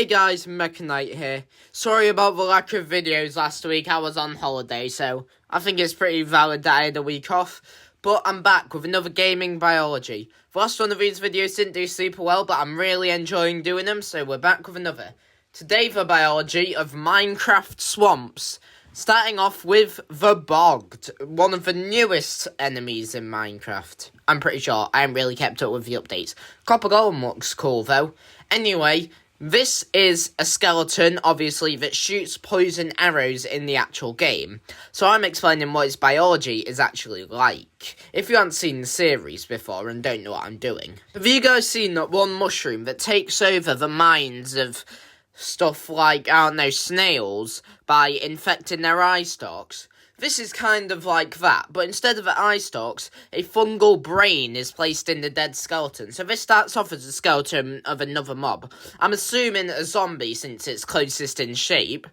Hey guys, Mechanite here. Sorry about the lack of videos last week, I was on holiday, so I think it's pretty valid that I had a week off. But I'm back with another gaming biology. The last one of these videos didn't do super well, but I'm really enjoying doing them, so we're back with another. Today the biology of Minecraft swamps. Starting off with the Bogged, one of the newest enemies in Minecraft. I'm pretty sure, I haven't really kept up with the updates. Copper Golem looks cool though. Anyway, this is a skeleton, obviously, that shoots poison arrows in the actual game. So I'm explaining what its biology is actually like, if you haven't seen the series before and don't know what I'm doing. Have you guys seen that one mushroom that takes over the minds of stuff like, I don't know, snails by infecting their eye stalks? This is kind of like that, but instead of the eye stalks, a fungal brain is placed in the dead skeleton. So this starts off as a skeleton of another mob. I'm assuming a zombie since it's closest in shape.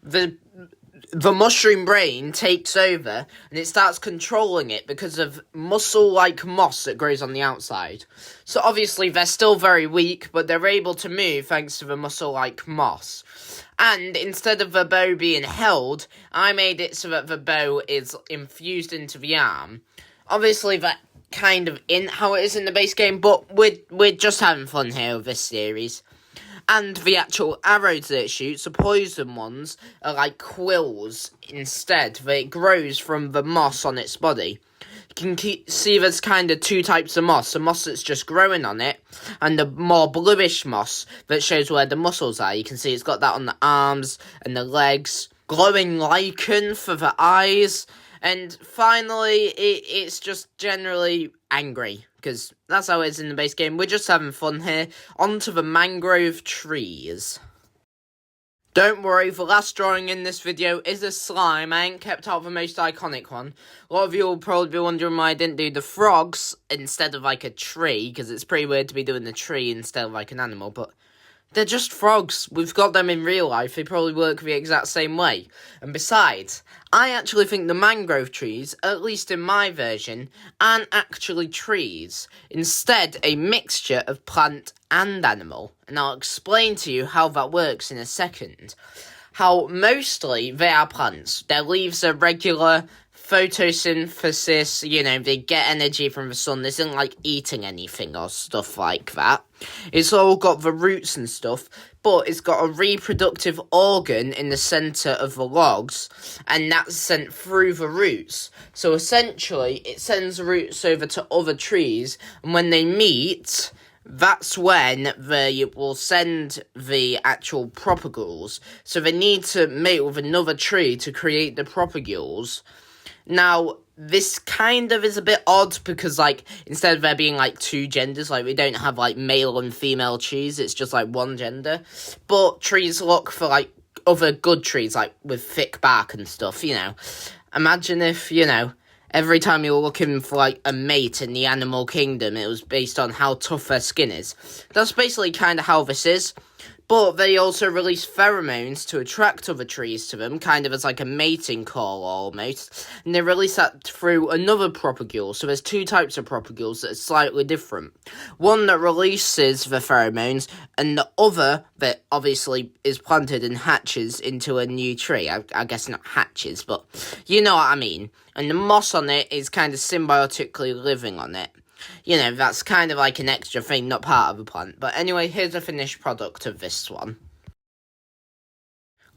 The mushroom brain takes over and it starts controlling it because of muscle-like moss that grows on the outside. So obviously they're still very weak, but they're able to move thanks to the muscle-like moss. And instead of the bow being held, I made it so that the bow is infused into the arm. Obviously that kind of isn't how it is in the base game, but we're just having fun here with this series. And the actual arrows that it shoots, the poison ones, are like quills instead. That it grows from the moss on its body. You can see there's kind of two types of moss. The moss that's just growing on it, and the more bluish moss that shows where the muscles are. You can see it's got that on the arms and the legs. Glowing lichen for the eyes. And finally, it's just generally angry, because that's how it is in the base game. We're just having fun here. On to the mangrove trees. Don't worry, the last drawing in this video is a slime. I ain't kept out the most iconic one. A lot of you will probably be wondering why I didn't do the frogs instead of like a tree, because it's pretty weird to be doing the tree instead of like an animal, but they're just frogs. We've got them in real life. They probably work the exact same way. And besides, I actually think the mangrove trees, at least in my version, aren't actually trees. Instead, a mixture of plant and animal. And I'll explain to you how that works in a second. How mostly they are plants. Their leaves are regular photosynthesis, they get energy from the sun. This isn't like eating anything or stuff like that. It's all got the roots and stuff, but it's got a reproductive organ in the centre of the logs, and that's sent through the roots. So essentially, it sends the roots over to other trees, and when they meet, that's when they will send the actual propagules. So they need to mate with another tree to create the propagules. Now, this kind of is a bit odd because, instead of there being, two genders, we don't have, male and female trees, it's just, one gender. But trees look for, other good trees, with thick bark and stuff, Imagine if, every time you were looking for, a mate in the animal kingdom, it was based on how tough their skin is. That's basically kind of how this is. But they also release pheromones to attract other trees to them, kind of as a mating call almost. And they release that through another propagule. So there's two types of propagules that are slightly different. One that releases the pheromones, and the other that obviously is planted and hatches into a new tree. I guess not hatches, but you know what I mean. And the moss on it is kind of symbiotically living on it. That's kind of like an extra thing, not part of the plant. But anyway, here's the finished product of this one.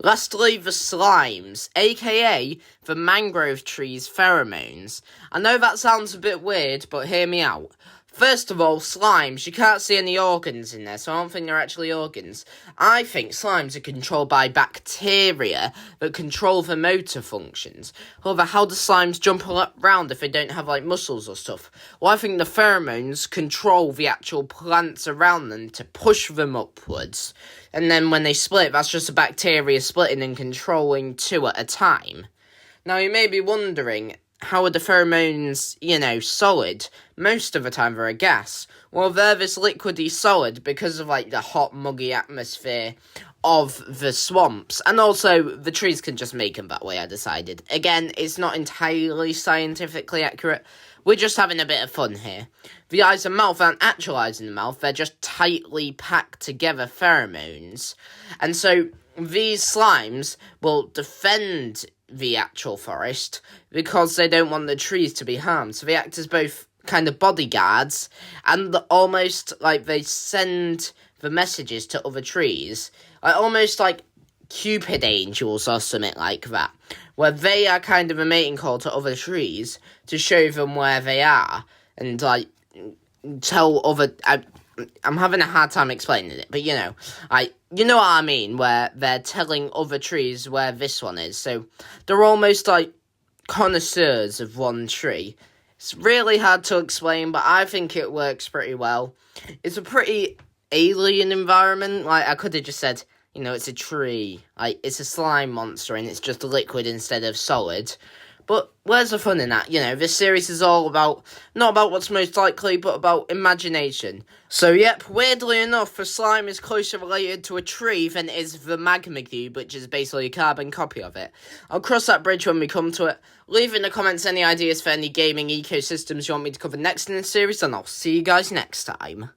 Lastly, the slimes, aka the mangrove tree's pheromones. I know that sounds a bit weird, but hear me out. First of all, slimes, you can't see any organs in there, so I don't think they're actually organs. I think slimes are controlled by bacteria that control the motor functions. However, how do slimes jump around if they don't have, muscles or stuff? Well, I think the pheromones control the actual plants around them to push them upwards. And then when they split, that's just a bacteria splitting and controlling two at a time. Now, you may be wondering, how are the pheromones, solid? Most of the time they're a gas. Well, they're this liquidy solid because of, the hot, muggy atmosphere of the swamps. And also, the trees can just make them that way, I decided. Again, it's not entirely scientifically accurate, we're just having a bit of fun here. The eyes and mouth aren't actual eyes in the mouth, they're just tightly packed together pheromones. And so these slimes will defend the actual forest because they don't want the trees to be harmed. So they act as both kind of bodyguards and almost like they send the messages to other trees. Almost like Cupid angels or something like that, where they are kind of a mating call to other trees to show them where they are and like tell other. I'm having a hard time explaining it, but you know what I mean, where they're telling other trees where this one is. So they're almost like connoisseurs of one tree. It's really hard to explain, but I think it works pretty well. It's a pretty alien environment. Like, I could have just said, you know, it's a tree. Like, it's a slime monster and it's just liquid instead of solid. But where's the fun in that? You know, this series is all about, not about what's most likely, but about imagination. So, yep, weirdly enough, the slime is closer related to a tree than it is the magma cube, which is basically a carbon copy of it. I'll cross that bridge when we come to it. Leave in the comments any ideas for any gaming ecosystems you want me to cover next in this series, and I'll see you guys next time.